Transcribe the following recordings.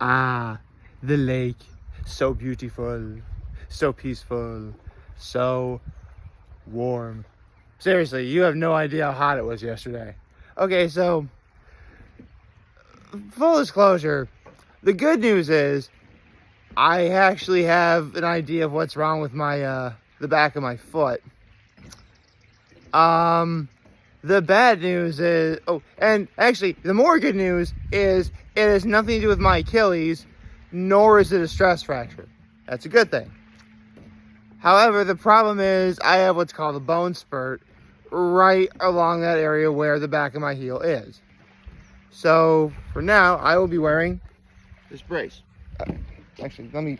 Ah, the lake. So beautiful. So peaceful. So warm. Seriously, you have no idea how hot it was yesterday. Okay, so, full disclosure, the good news is I actually have an idea of what's wrong with my, the back of my foot. The bad news is, oh, and actually, the more good news is it has nothing to do with my Achilles, nor is it a stress fracture. That's a good thing. However, the problem is I have what's called a bone spurt right along that area where the back of my heel is. So, for now, I will be wearing this brace. Actually, let me...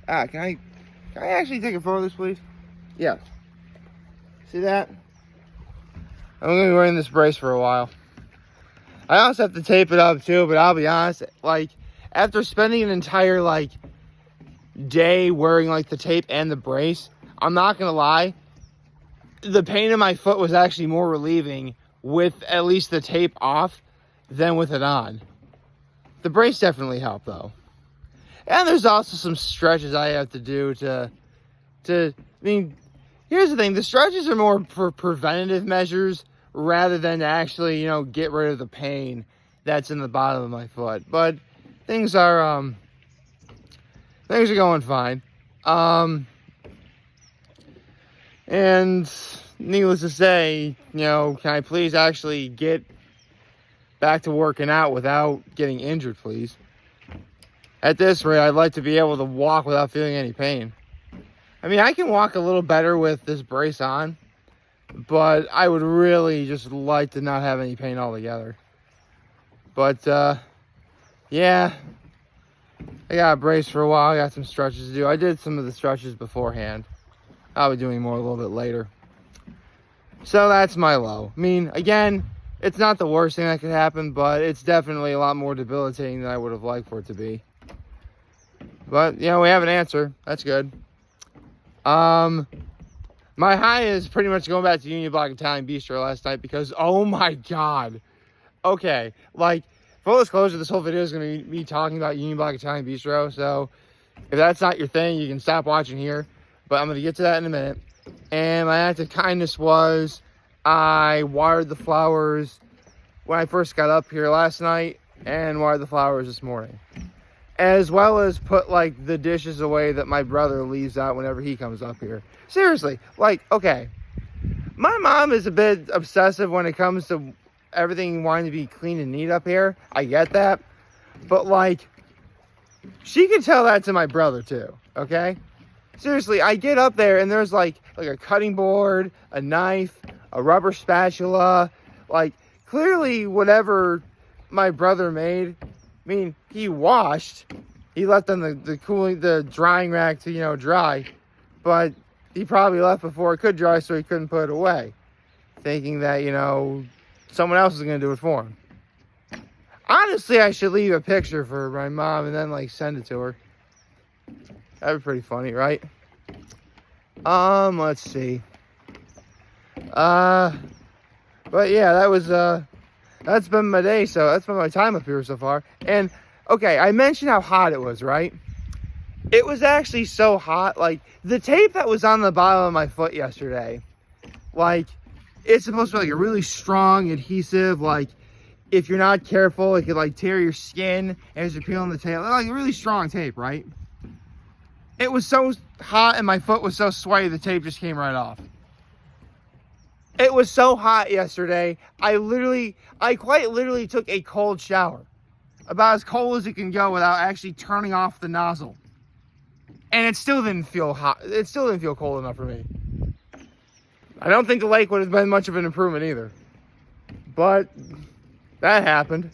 can I actually take a photo of this, please? Yeah. See that? I'm going to be wearing this brace for a while. I also have to tape it up too, but I'll be honest, like, after spending an entire, like, day wearing, like, the tape and the brace, I'm not going to lie, the pain in my foot was actually more relieving with at least the tape off than with it on. The brace definitely helped, though. And there's also some stretches I have to do I mean, here's the thing, the stretches are more for preventative measures rather than to actually, you know, get rid of the pain that's in the bottom of my foot. But things are going fine. And needless to say, you know, can I please actually get back to working out without getting injured, please? At this rate, I'd like to be able to walk without feeling any pain. I mean, I can walk a little better with this brace on, but I would really just like to not have any pain altogether. But, yeah, I got a brace for a while. I got some stretches to do. I did some of the stretches beforehand. I'll be doing more a little bit later. So that's my low. I mean, again, it's not the worst thing that could happen, but it's definitely a lot more debilitating than I would have liked for it to be. But, you know, we have an answer. That's good. My high is pretty much going back to Union Block Italian Bistro last night because, oh my God. Okay, like, full disclosure, this whole video is going to be me talking about Union Block Italian Bistro, so if that's not your thing, you can stop watching here, but I'm going to get to that in a minute. And my act of kindness was I watered the flowers when I first got up here last night and watered the flowers this morning. As well as put, like, the dishes away that my brother leaves out whenever he comes up here. Seriously, like, okay. My mom is a bit obsessive when it comes to everything wanting to be clean and neat up here. I get that. But, like, she can tell that to my brother, too, okay? Seriously, I get up there and there's, like a cutting board, a knife, a rubber spatula. Like, clearly whatever my brother made, I mean, he washed. He left on the drying rack to, you know, dry. But he probably left before it could dry, so he couldn't put it away. Thinking that, you know, someone else is going to do it for him. Honestly, I should leave a picture for my mom and then, like, send it to her. That'd be pretty funny, right? Let's see. But yeah, that's been my day, so that's been my time up here so far. And, okay, I mentioned how hot it was, right? It was actually so hot, like, the tape that was on the bottom of my foot yesterday, like, it's supposed to be, like, a really strong adhesive, like, if you're not careful, it could, like, tear your skin as you're peeling the tape. Like, really strong tape, right? It was so hot and my foot was so sweaty, the tape just came right off. It was so hot yesterday, I quite literally took a cold shower. About as cold as it can go without actually turning off the nozzle. And it still didn't feel hot. It still didn't feel cold enough for me. I don't think the lake would have been much of an improvement either. But that happened.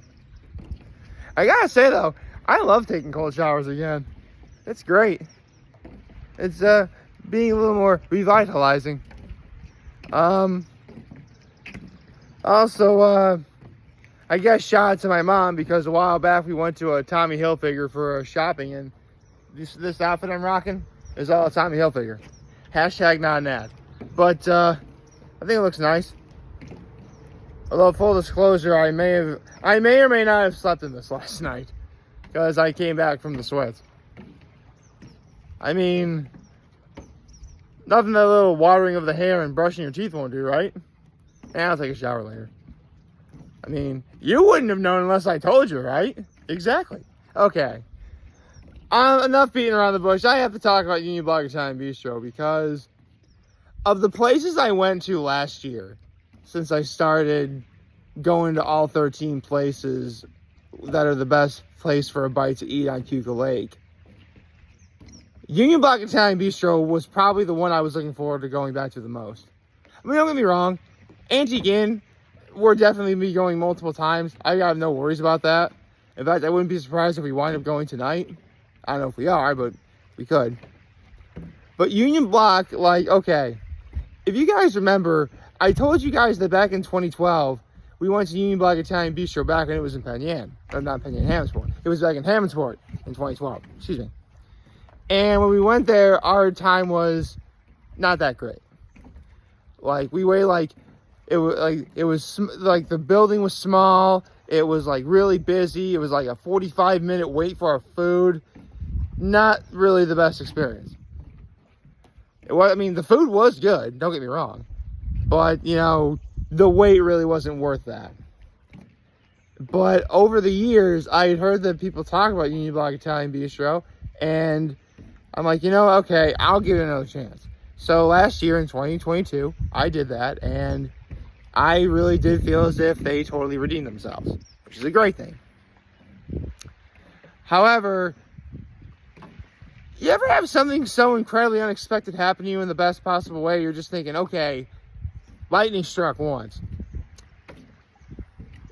I gotta say though, I love taking cold showers again. It's great. It's being a little more revitalizing. Also, I guess shout out to my mom because a while back we went to a Tommy Hilfiger for shopping, and this outfit I'm rocking is all Tommy Hilfiger. Hashtag not an ad. But I think it looks nice. Although, full disclosure, I may or may not have slept in this last night. Because I came back from the sweats. I mean, nothing that little watering of the hair and brushing your teeth won't do, right? And I'll take a shower later. I mean, you wouldn't have known unless I told you, right? Exactly. Okay. Enough beating around the bush. I have to talk about Union Block Italian Bistro because of the places I went to last year, since I started going to all 13 places that are the best place for a bite to eat on Cuca Lake. Union Block Italian Bistro was probably the one I was looking forward to going back to the most. I mean, don't get me wrong. Antique Inn, we're definitely be going multiple times. I have no worries about that. In fact, I wouldn't be surprised if we wind up going tonight. I don't know if we are, but we could. But Union Block, like, okay. If you guys remember, I told you guys that back in 2012, we went to Union Block Italian Bistro back when it was in Penn Yan. Or not Penn Yan, Hammondsport. It was back in Hammondsport in 2012. Excuse me. And when we went there, our time was not that great. Like, we waited like the building was small. It was like really busy. It was like a 45-minute wait for our food. Not really the best experience. I mean, the food was good, don't get me wrong. But, you know, the wait really wasn't worth that. But over the years, I had heard that people talk about Union Block Italian Bistro, and I'm like, you know, okay, I'll give it another chance. So last year in 2022, I did that, and I really did feel as if they totally redeemed themselves, which is a great thing. However, you ever have something so incredibly unexpected happen to you in the best possible way? You're just thinking, okay, lightning struck once.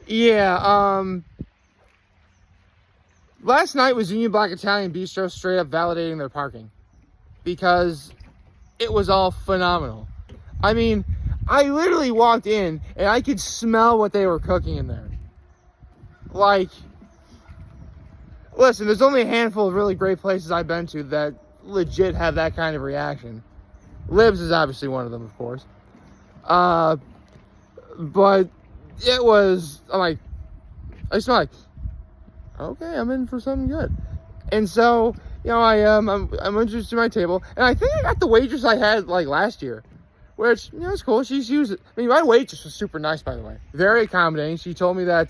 Yeah, last night was Union Block Italian Bistro straight up validating their parking. Because it was all phenomenal. I mean, I literally walked in and I could smell what they were cooking in there. Like, listen, there's only a handful of really great places I've been to that legit have that kind of reaction. Libs is obviously one of them, of course. But it was, I smell like, okay, I'm in for something good. And so, you know, I'm introduced to my table, and I think I got the waitress I had like last year, which, you know, it's cool. She's used it. I mean, my waitress was super nice, by the way, very accommodating. She told me that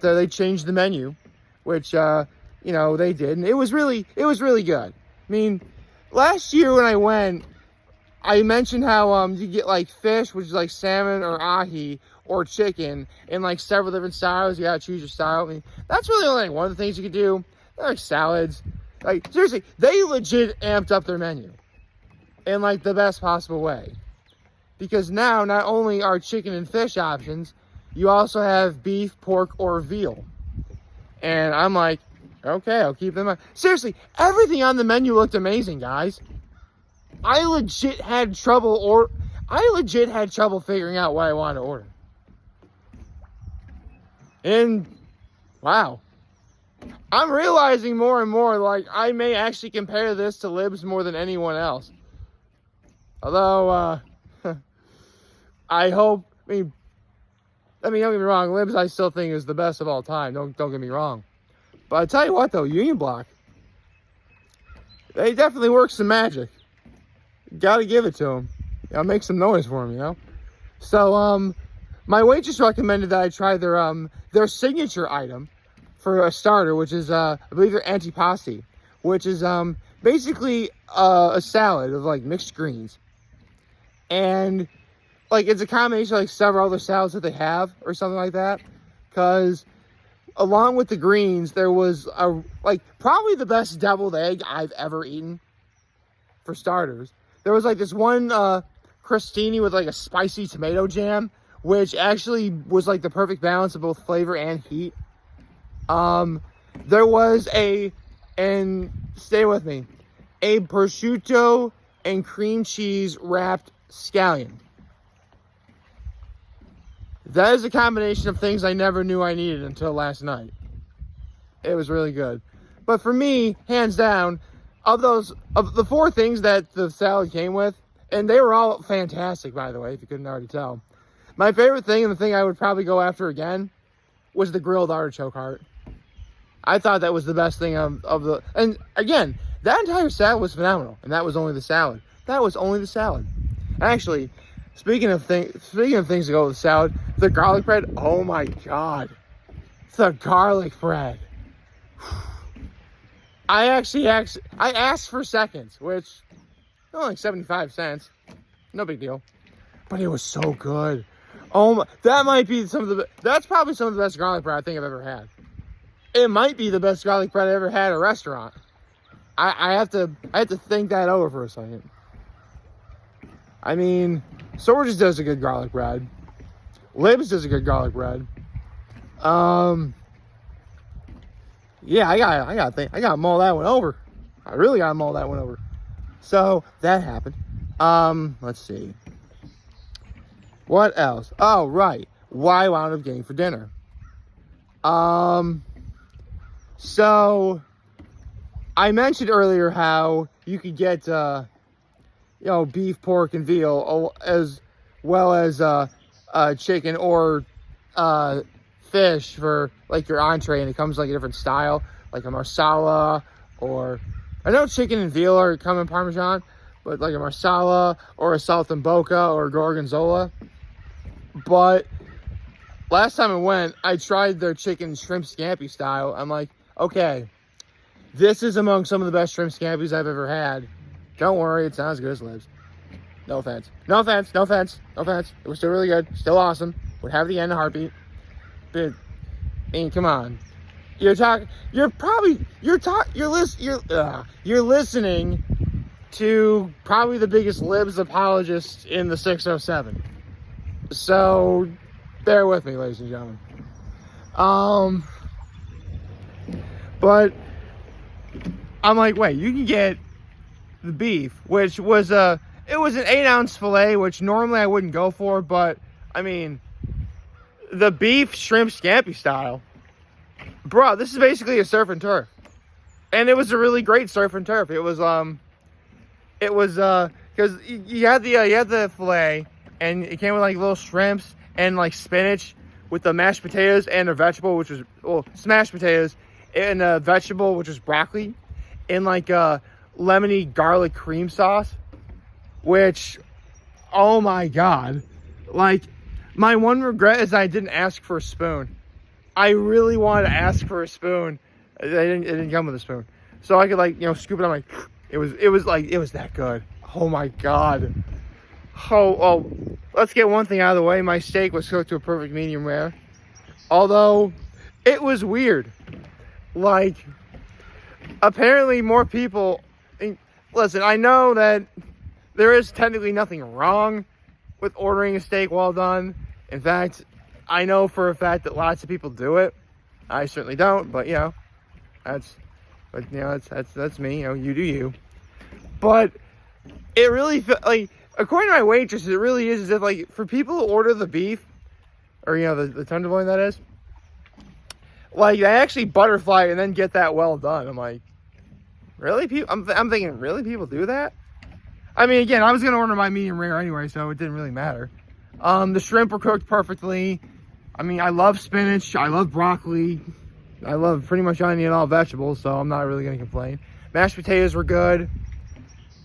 they changed the menu, which you know, they did, and it was really good. I mean, last year when I went, I mentioned how you get like fish, which is like salmon or ahi or chicken, in like several different styles. You gotta choose your style. I mean, that's really only like one of the things you could do. Like salads. Like, seriously, they legit amped up their menu in like the best possible way. Because now, not only are chicken and fish options, you also have beef, pork, or veal. And I'm like, okay, I'll keep them in mind. Seriously, everything on the menu looked amazing, guys. I legit had trouble figuring out what I wanted to order. And, wow. I'm realizing more and more, like, I may actually compare this to Libs more than anyone else. Although, I hope, I mean, don't get me wrong, Libs I still think is the best of all time. Don't get me wrong. But I tell you what, though, Union Block, they definitely work some magic. Gotta give it to them. You know, make some noise for them, you know? So, my waitress recommended that I try their signature item for a starter, which is, I believe their antipasti, which is, basically, a salad of, like, mixed greens. And, like, it's a combination of, like, several other salads that they have, or something like that. Because, along with the greens, there was, probably the best deviled egg I've ever eaten, for starters. There was, like, this one, crostini with, like, a spicy tomato jam, which actually was, like, the perfect balance of both flavor and heat. There was and stay with me, a prosciutto and cream cheese wrapped scallion. That is a combination of things I never knew I needed until last night. It was really good. But for me, hands down, of the four things that the salad came with, and they were all fantastic, by the way, if you couldn't already tell, My favorite thing, and the thing I would probably go after again, was the grilled artichoke heart. I thought that was the best thing of the... And again, that entire salad was phenomenal. And that was only the salad. That was only the salad. Actually, speaking of things to go with the salad, the garlic bread, oh my God. The garlic bread. I asked for seconds, which only like 75 cents. No big deal. But it was so good. Oh my, that might be that's probably some of the best garlic bread I think I've ever had. It might be the best garlic bread I ever had at a restaurant. I have to think that over for a second. I mean, Sorges does a good garlic bread. Libs does a good garlic bread. Yeah, I gotta mull that one over. I really gotta mull that one over. So that happened. Let's see. What else? Oh, right. Why I wound up getting for dinner. So I mentioned earlier how you could get beef, pork, and veal, as well as chicken or fish for like your entree, and it comes like a different style, like a marsala, or I know chicken and veal come in Parmesan, but like a marsala or a saltimbocca or a gorgonzola. But last time I went, I tried their chicken shrimp scampi style. I'm like, okay, this is among some of the best shrimp scampis I've ever had. Don't worry, it's not as good as Liv's. No offense. No offense. No offense. No offense. It was still really good. Still awesome. Would have the end in a heartbeat. But, I mean, come on. You're listening to probably the biggest Libs apologist in the 607. So, bear with me, ladies and gentlemen. But I'm like, wait, you can get the beef, which was it was an 8-ounce filet, which normally I wouldn't go for, but I mean, the beef shrimp scampi style, bro, this is basically a surf and turf, and it was a really great surf and turf. It was because you had the filet, and it came with like little shrimps and like spinach with the mashed potatoes and a vegetable, which was smashed potatoes and a vegetable, which was broccoli, and like a lemony garlic cream sauce, which, oh my God, like, my one regret is I didn't ask for a spoon. I really wanted to ask for a spoon. It didn't come with a spoon, so I could like scoop it on. Like, it was that good. Oh my God. Oh, let's get one thing out of the way. My steak was cooked to a perfect medium rare, although it was weird. Like, apparently more people... Listen, I know that there is technically nothing wrong with ordering a steak well done. In fact, I know for a fact that lots of people do it. I certainly don't, but that's me. You do you. But it really like, according to my waitress, it really is as if like for people who order the beef, or the tenderloin, that is, like they actually butterfly and then get that well done. I'm like, really? I'm thinking, really? People do that? I mean, again, I was going to order my medium rare anyway, so it didn't really matter. The shrimp were cooked perfectly. I mean, I love spinach. I love broccoli. I love pretty much any and all vegetables, so I'm not really going to complain. Mashed potatoes were good.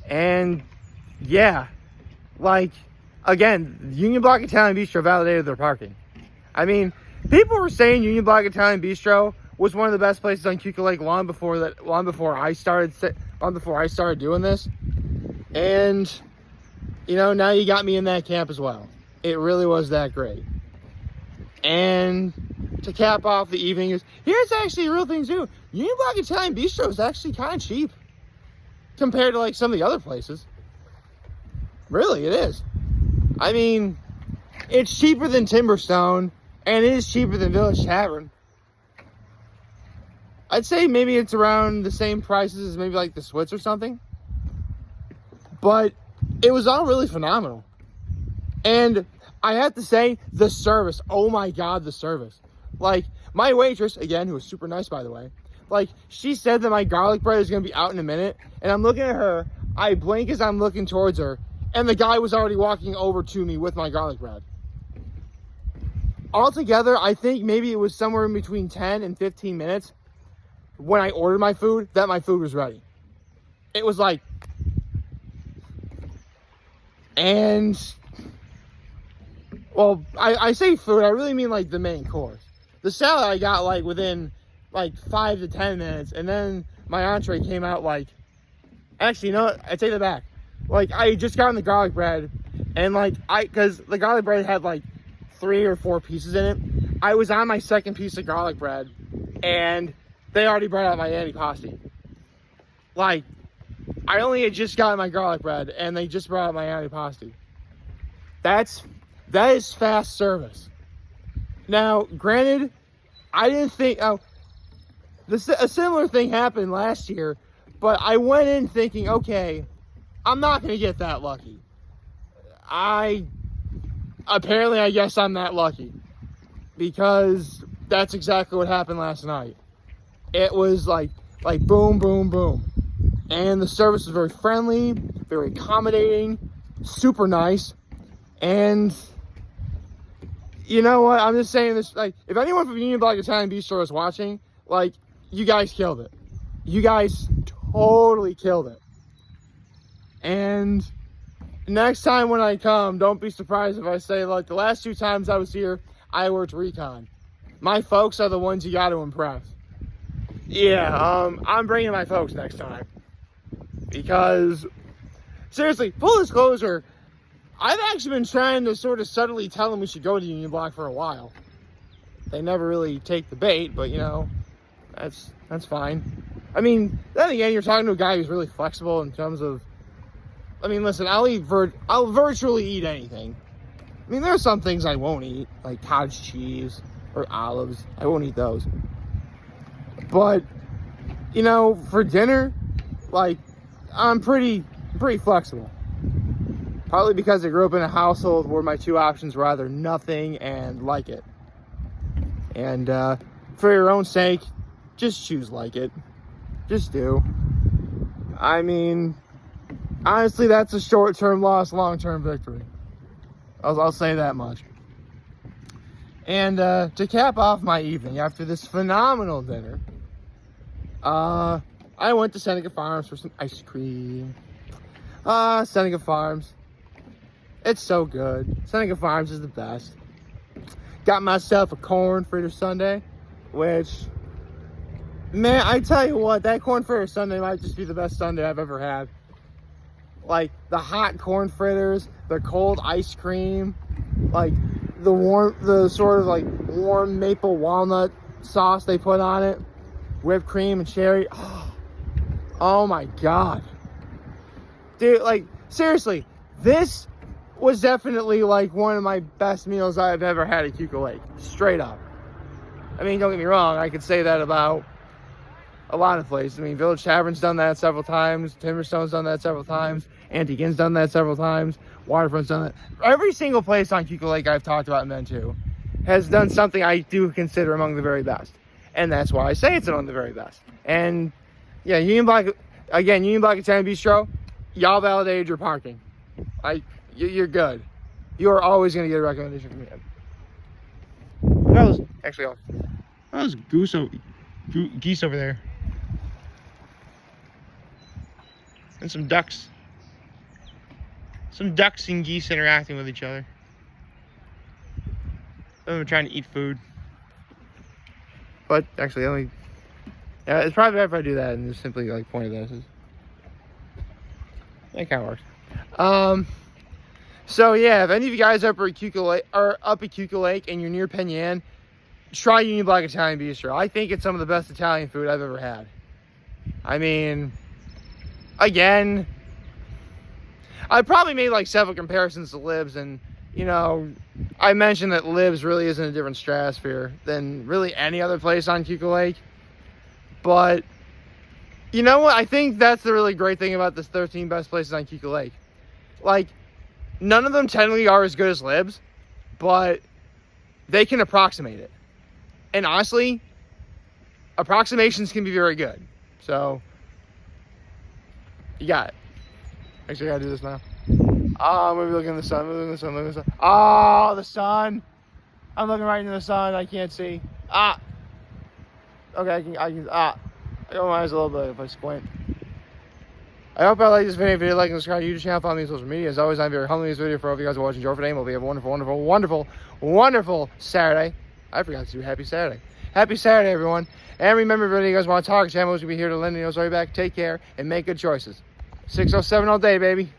And, yeah. Like, again, Union Block Italian Bistro validated their parking. I mean, people were saying Union Block Italian Bistro was one of the best places on Cuca Lake long before I started doing this. And now you got me in that camp as well. It really was that great. And to cap off the evening, here's actually a real thing too. Union Block Italian Bistro is actually kind of cheap compared to like some of the other places. Really, it is. I mean, it's cheaper than Timberstone, and it is cheaper than Village Tavern. I'd say maybe it's around the same prices as maybe like the Switz or something. But it was all really phenomenal. And I have to say, the service, oh my God, the service. Like, my waitress, again, who was super nice, by the way, like, she said that my garlic bread is going to be out in a minute. And I'm looking at her, I blink as I'm looking towards her, and the guy was already walking over to me with my garlic bread. altogether, I think maybe it was somewhere in between 10 and 15 minutes when I ordered my food that my food was ready. It was like, and, well, I say food, I really mean like the main course. The salad I got like within like 5 to 10 minutes, and then my entree came out like, actually, you know what? I take that back. Like, I just got the garlic bread, and like, because the garlic bread had like 3 or 4 pieces in it. I was on my second piece of garlic bread, and they already brought out my antipasti. Like, I only had just gotten my garlic bread, and they just brought out my antipasti. That is fast service. Now, granted, I didn't think, a similar thing happened last year, but I went in thinking, okay, I'm not going to get that lucky. Apparently, I guess I'm that lucky, because that's exactly what happened last night. It was like boom, boom, boom. And the service was very friendly, very accommodating, super nice. And you know what? I'm just saying this, like, if anyone from Union Block Italian Bistro is watching, like, you guys killed it. You guys totally killed it. And next time when I come, don't be surprised if I say, like, the last 2 times I was here, I worked recon. My folks are the ones you got to impress. Yeah, I'm bringing my folks next time. Because, seriously, full disclosure, I've actually been trying to sort of subtly tell them we should go to Union Block for a while. They never really take the bait, but, you know, that's fine. I mean, then again, you're talking to a guy who's really flexible in terms of, I mean, listen, I'll virtually eat anything. I mean, there are some things I won't eat, like cottage cheese or olives. I won't eat those. But, you know, for dinner, like, I'm pretty flexible. Partly because I grew up in a household where my 2 options were either nothing and like it. And for your own sake, just choose like it. Just do. I mean, honestly, that's a short-term loss, long-term victory. I'll say that much. And to cap off my evening after this phenomenal dinner, I went to Seneca Farms for some ice cream. Seneca Farms. It's so good. Seneca Farms is the best. Got myself a corn fritter sundae, which, man, I tell you what, that corn fritter sundae might just be the best sundae I've ever had. Like, the hot corn fritters, the cold ice cream, like, the sort of, like, warm maple walnut sauce they put on it, whipped cream and cherry. Oh my God. Dude, like, seriously, this was definitely, like, one of my best meals I've ever had at Cuco Lake. Straight up. I mean, don't get me wrong, I could say that about a lot of places. I mean, Village Tavern's done that several times. Timberstone's done that several times. Antique Inn's done that several times. Waterfront's done that. Every single place on Cuco Lake I've talked about and been to has done something I do consider among the very best. And that's why I say it's among the very best. And, yeah, Union Block Italian Bistro, y'all validated your parking. You're good. You're always going to get a recommendation from me. That was actually that was geese over there. And some ducks. Some ducks and geese interacting with each other. Some of them are trying to eat food. But actually, yeah, it's probably better if I do that and just simply like point at this. That kind of works. So yeah, if any of you guys are up at Cuco Lake and you're near Penn Yan, try Union Block Italian Bistro. I think it's some of the best Italian food I've ever had. I mean, again, I probably made like several comparisons to Libs, and you know, I mentioned that Libs really is in a different stratosphere than really any other place on Cuco Lake. But you know what? I think that's the really great thing about this 13 best places on Cuco Lake. Like, none of them technically are as good as Libs, but they can approximate it. And honestly, approximations can be very good. So, you got it. Actually, I gotta do this now. I'm gonna be looking at the sun, Oh, the sun. I'm looking right into the sun. I can't see. Ah. Okay, I can, I got my eyes a little bit if I squint. I hope I like this video. If you did, like and subscribe to the YouTube channel, follow me on social media. As always, I'm very humbling this video for all of you guys watching Joe for today. Hope you have a wonderful, wonderful, wonderful, wonderful Saturday. I forgot to do happy Saturday. Happy Saturday, everyone. And remember, if you guys want to talk, channel will be here to lend you right back. Take care and make good choices. 607 all day, baby.